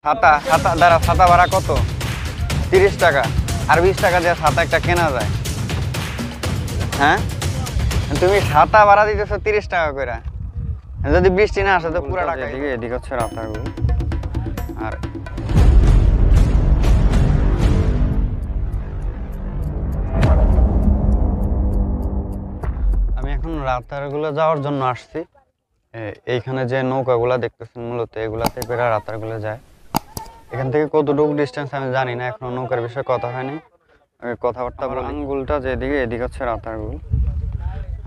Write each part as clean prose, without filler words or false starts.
ছাতা ছাতা দাঁড়া, ছাতা ভাড়া কত? 30 টাকা। আর 20 টাকা দিয়ে ছাতা একটা কেনা যায়? হ্যাঁ, তুমি ছাতা ভাড়া দিতেছো 30 টাকা করে। যদি বৃষ্টি না আসে তো পুরো টাকা। এদিকে হচ্ছে রাতারগুল। আর আমি এখন রাতারগুলে যাওয়ার জন্য আসছি। এইখানে যে নৌকাগুলা দেখতেছেন মূলত এগুলাতে করে রাতারগুলে যায়। এখান থেকে কতটুকু ডিস্টেন্স আমি জানি না, এখনো নৌকার বিষয়ে কথা হয়নি। কথাবার্তা আঙ্গুলটা যেদিকে, এদিকে হচ্ছে রাতারগুল।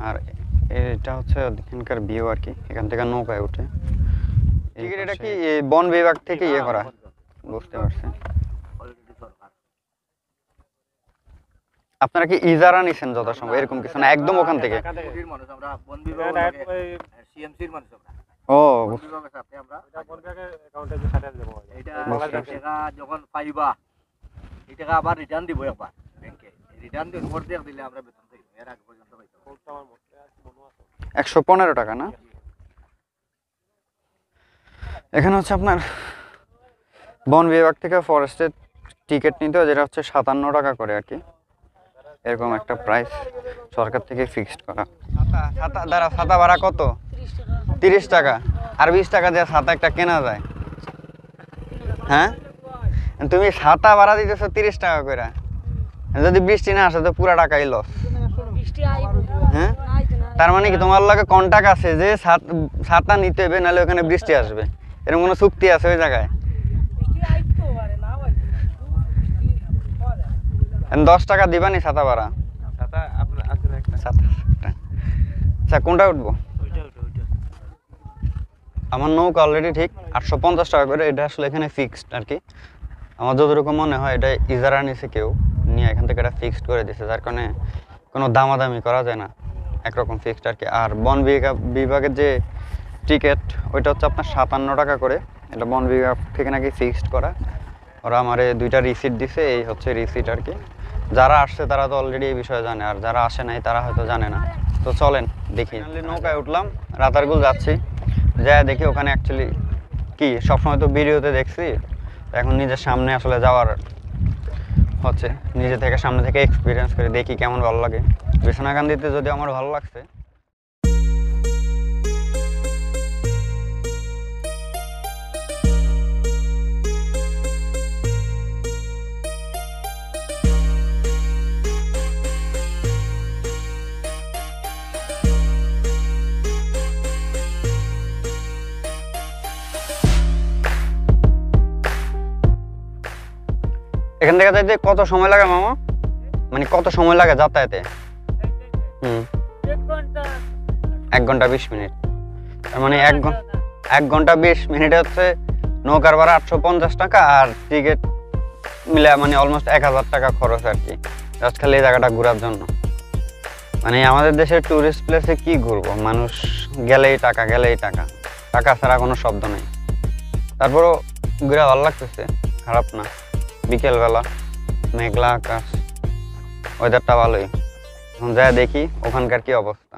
আর এটা হচ্ছে এখানকার ভিউ আর কি, এখান থেকে নৌকায় উঠে। এটা কি বন বিভাগ থেকে ইয়ে করা? বুঝতে পারছি। আপনারা কি ইজারা নিছেন যথাসম্ভব এরকম কিছু না, একদম ওখান থেকে? ও যখন পাইবা এই টাকা আবার রিটার্ন দিব একবার ব্যাংকে, রিটার্ন দিন ভোট দিয়ে দিলে আমরা বেতন পাই। এর আগে পর্যন্ত পাইতো 115 টাকা না? এখানে হচ্ছে আপনার বন বিভাগ থেকে ফরেস্টের টিকিট নিতে হয়, যেটা হচ্ছে 57 টাকা করে আর কি। এরকম একটা প্রাইস সরকার থেকে ফিক্সড করা। ছাতা দাঁড়া, ছাতা ভাড়া কত? 30 টাকা। আর 20 টাকা দিয়ে ছাতা একটা কেনা যায়? হ্যাঁ, তুমি ছাতা ভাড়া দিতেছো 30 টাকা করে। যদি বৃষ্টি না আসে তো পুরো টাকাই লস। হ্যাঁ, তার মানে কি তোমার লগে কন্টাক্ট আছে যে ছাতা নিতে হবে, নাহলে ওখানে বৃষ্টি আসবে, এরকম কোনো চুক্তি আছে ওই জায়গায়? 10 টাকা দিবানি ছাতা ভাড়া? আচ্ছা, কোনটা উঠবো? আমার নৌকা অলরেডি ঠিক 850 টাকা করে। এটা আসলে এখানে ফিক্সড আর কি। আমার যতটুকু মনে হয় এটা ইজারা নিছে কেউ, নিয়ে এখান থেকে এটা ফিক্সড করে দিছে, যার কারণে কোনো দামাদামি করা যায় না, একরকম ফিক্সড আর কি। আর বন বিভাগের যে টিকিট ওইটা হচ্ছে আপনার 57 টাকা করে। এটা বন বিভাগ থেকে নাকি ফিক্সড করা। ওরা আমারে 2টা রিসিট দিছে, এই হচ্ছে রিসিট আর কি। যারা আসছে তারা তো অলরেডি এই বিষয়ে জানে, আর যারা আসে নাই তারা হয়তো জানে না। তো চলেন দেখি। নৌকায় উঠলাম, রাতারগুল যাচ্ছি। যাই দেখি ওখানে অ্যাকচুয়ালি কি, সবসময় তো ভিডিওতে দেখছি, এখন নিজের সামনে আসলে যাওয়ার হচ্ছে, নিজে থেকে সামনে থেকে এক্সপিরিয়েন্স করে দেখি কেমন ভালো লাগে। বিছনাকান্দিতে যদি আমার ভালো লাগছে। এখান থেকে যাইতে কত সময় লাগে মামা? মানে কত সময় লাগে যাতায়াতে? 1 ঘন্টা 20 মিনিট। তার মানে 1 ঘন্টা 20 মিনিটে হচ্ছে নৌকার ভাড়া 850 টাকা, আর টিকিট মিলে মানে অলমোস্ট 1000 টাকা খরচ আর কি, জাস্ট খালি এই জায়গাটা ঘোরার জন্য। মানে আমাদের দেশের টুরিস্ট প্লেসে কি ঘুরবো, মানুষ গেলেই টাকা, গেলেই টাকা, টাকা ছাড়া কোনো শব্দ নেই। তারপরও ঘুরে ভালো লাগতেছে, খারাপ না। বিকেলবেলা মেঘলা আকাশ, ওয়েদারটা ভালোই। এখন যা দেখি ওখানকার কি অবস্থা।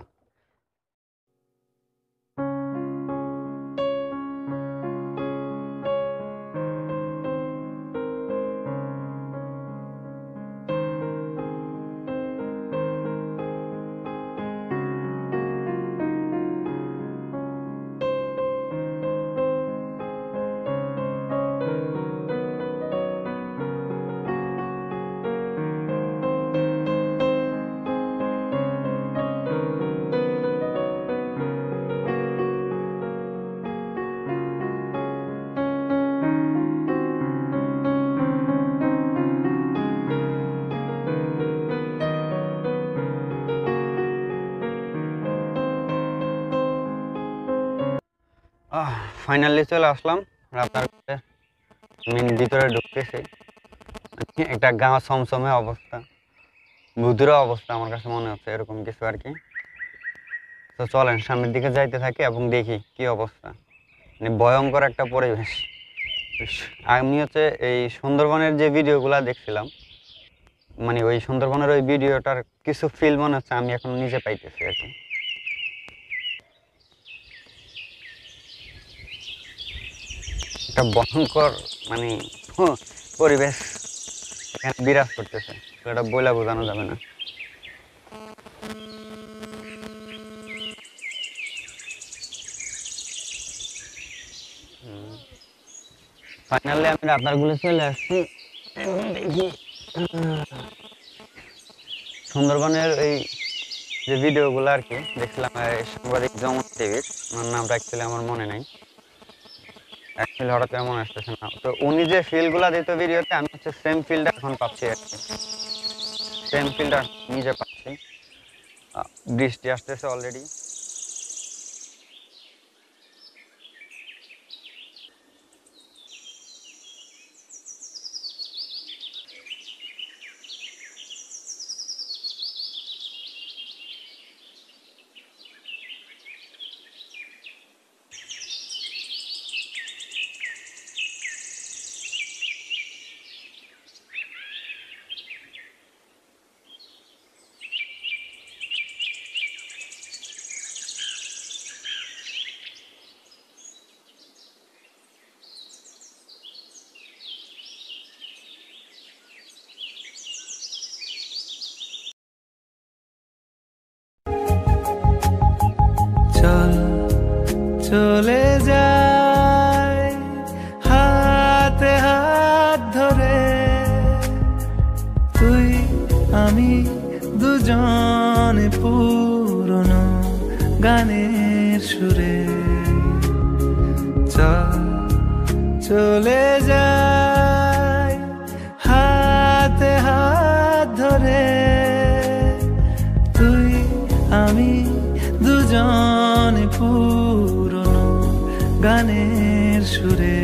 ফাইনালি চলে আসলাম রাতারগুলের মেন ভিতরে ঢুকতেছি। একটা গাঁ সমসমে অবস্থা, বুধুর অবস্থা আমার কাছে মনে হচ্ছে, এরকম কিছু আর কি। তো চলেন সামনের দিকে যাইতে থাকি এবং দেখি কি অবস্থা। মানে ভয়ঙ্কর একটা পরিবেশ। আমি হচ্ছে এই সুন্দরবনের যে ভিডিওগুলো দেখছিলাম, মানে ওই সুন্দরবনের ওই ভিডিওটার কিছু ফিল মনে হচ্ছে আমি এখন নিজে পাইতেছি আর কি। একটা ভয়ঙ্কর মানে পরিবেশ এখানে বিরাজ করতেছে, সেটা বইলা বোঝানো যাবে না। ফাইনালি আমি রাতারগুলে চলে আসছি। দেখি সুন্দরবনের এই যে ভিডিওগুলো আর কি দেখছিলাম সাংবাদিক জমন টিভির, আমার নামটা অ্যাকচুয়ালি আমার মনে নাই, অ্যাকচুয়ালি হঠাৎ করে মনে আসতেছে না। তো উনি যে ফিলগুলা দিত ভিডিওতে, আমি হচ্ছে সেম ফিলটা এখন পাচ্ছি আর কি, সেম ফিলটা নিজে পাচ্ছি। বৃষ্টি আসতেছে অলরেডি। চলে যায় হাতে হাত ধরে, তুই আমি দুজনে পুরনো গানের সুরে। চলে যায় হাতে হাত ধরে, তুই আমি দুজনে পুরনো গানের সুরে।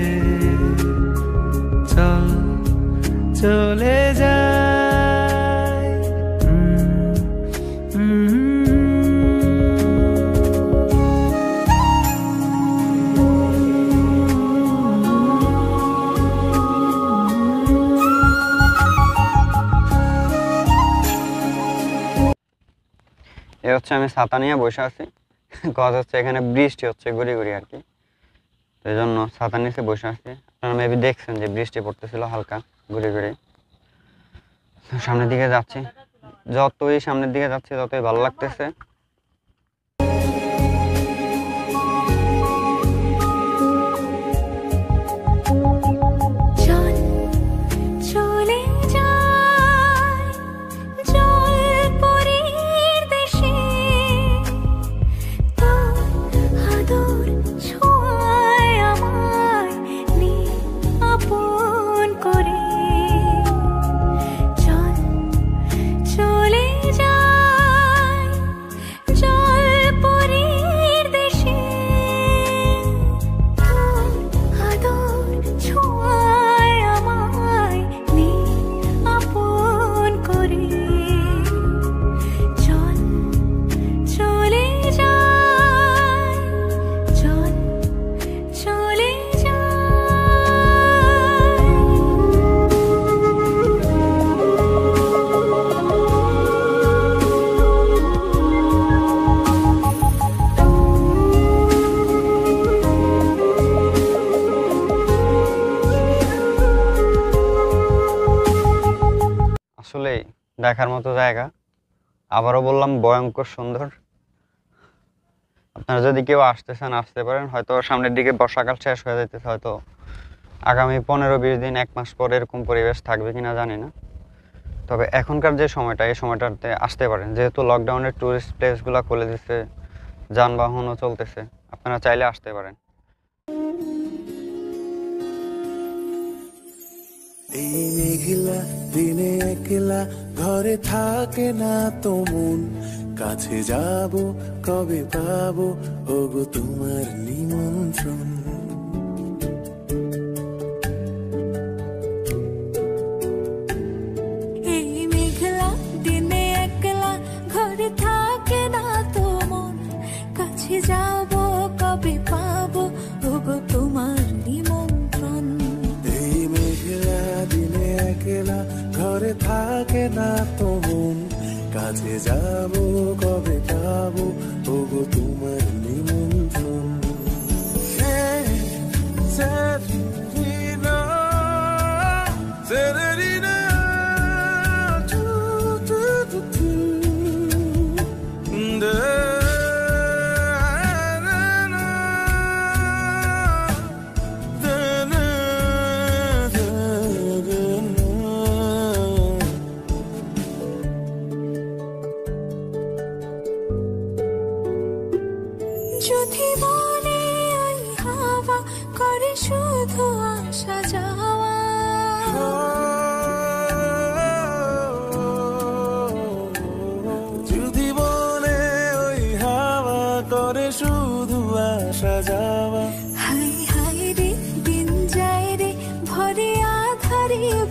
চলে যায়। এ হচ্ছে আমি ছাতা নিয়ে বসে আছি, কাজ হচ্ছে এখানে বৃষ্টি হচ্ছে ঘুরি ঘুরি আর কি, তো এই জন্য ছাতা নিচে বসে আছি। আপনারা মেবি দেখছেন যে বৃষ্টি পড়তেছিল হালকা ঘুরি ঘুরি। সামনের দিকে যাচ্ছি, যতই সামনের দিকে যাচ্ছি ততই ভালো লাগতেছে। আসলে দেখার মতো জায়গা, আবারও বললাম ভয়ঙ্কর সুন্দর। আপনারা যদি কেউ আসতেছেন আসতে পারেন, হয়তো সামনের দিকে বর্ষাকাল শেষ হয়ে যাইতেছে, হয়তো আগামী 15-20 দিন 1 মাস পর এরকম পরিবেশ থাকবে কিনা জানি না। তবে এখনকার যে সময়টা, এই সময়টাতে আসতে পারেন, যেহেতু লকডাউনের টুরিস্ট প্লেসগুলো খুলে দিচ্ছে, যানবাহনও চলতেছে, আপনারা চাইলে আসতে পারেন। এই মেঘলা দিনে একলা ঘরে থাকে না তো মন, কাছে যাব কবে পাবো ওগো তোমার নিমন্ত্রণ। এই মেঘলা দিনে একলা ঘরে থাকে না তো মন, কাছে যাব কবে পাবো ওগো তোমার নিমন্ত্রণ। এই মেঘলা দিনে একলা ঘরে থাকে না তো মন, কাছে যাব কবে পাবো ওগো তোমার নিমন্ত্রণ।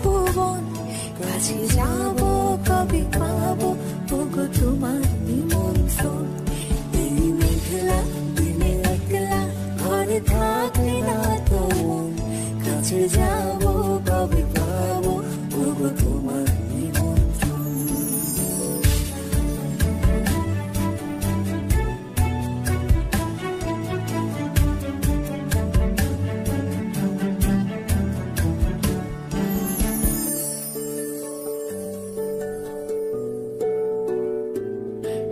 ভুবন, কাছে যাব কবে পাবো ওগো তোমার নিমন্ত্রণ। এই মেঘলা দিনে একলা ঘরে থাকে না তো মন, কাছে যাব কবে পাবো ওগো তোমার নিমন্ত্রণ।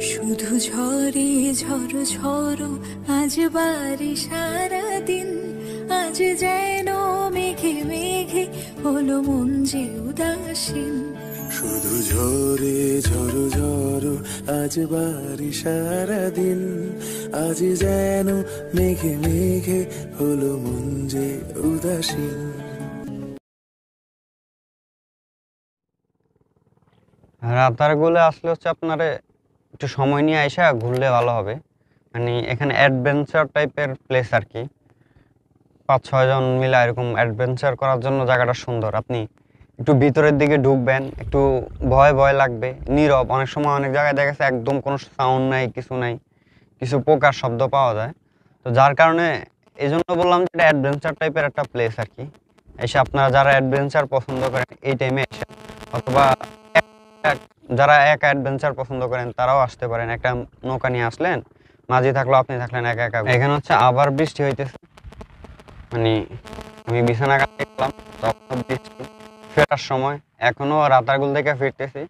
শুধু ঝরে ঝড়ো ঝড়ো আজ বাড়ি সারাদিন, আজ যেন মেঘে মেঘে হলো মন যে উদাসীন। শুধু ঝরে ঝড়ো ঝড়ো আজ বাড়ি সারাদিন, আজ যেন মেঘে মেঘে হলো মন যে উদাসীন। রাতারগুলে আসলে হচ্ছে আপনার একটু সময় নিয়ে আইসা ঘুরলে ভালো হবে। মানে এখানে অ্যাডভেঞ্চার টাইপের প্লেস আর কি, 5-6 জন মিলে এরকম অ্যাডভেঞ্চার করার জন্য জায়গাটা সুন্দর। আপনি একটু ভিতরের দিকে ঢুকবেন, একটু ভয় ভয় লাগবে, নীরব। অনেক সময় অনেক জায়গায় দেখা গেছে একদম কোনো সাউন্ড নাই, কিছু নাই, কিছু পোকার শব্দ পাওয়া যায়। তো যার কারণে এই জন্য বললাম যে এটা অ্যাডভেঞ্চার টাইপের একটা প্লেস আর কি। এসে আপনারা যারা অ্যাডভেঞ্চার পছন্দ করেন এই টাইমে এসে, অথবা যারা একা অ্যাডভেঞ্চার পছন্দ করেন তারাও আসতে পারেন। একটা নৌকা নিয়ে আসলেন, মাঝি থাকলো, আপনি থাকলেন একা একা। এখানে হচ্ছে আবার বৃষ্টি হইতেছে, মানে আমি বিছানা কাটতে গেলাম তখন বৃষ্টি, ফেরার সময় এখনো রাতারগুল থেকে ফিরতেছি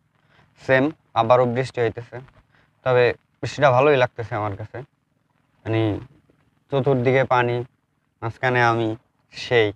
সেম, আবারও বৃষ্টি হইতেছে। তবে বৃষ্টিটা ভালোই লাগতেছে আমার কাছে, মানে চতুর্দিকে পানি, মাঝখানে আমি, সেই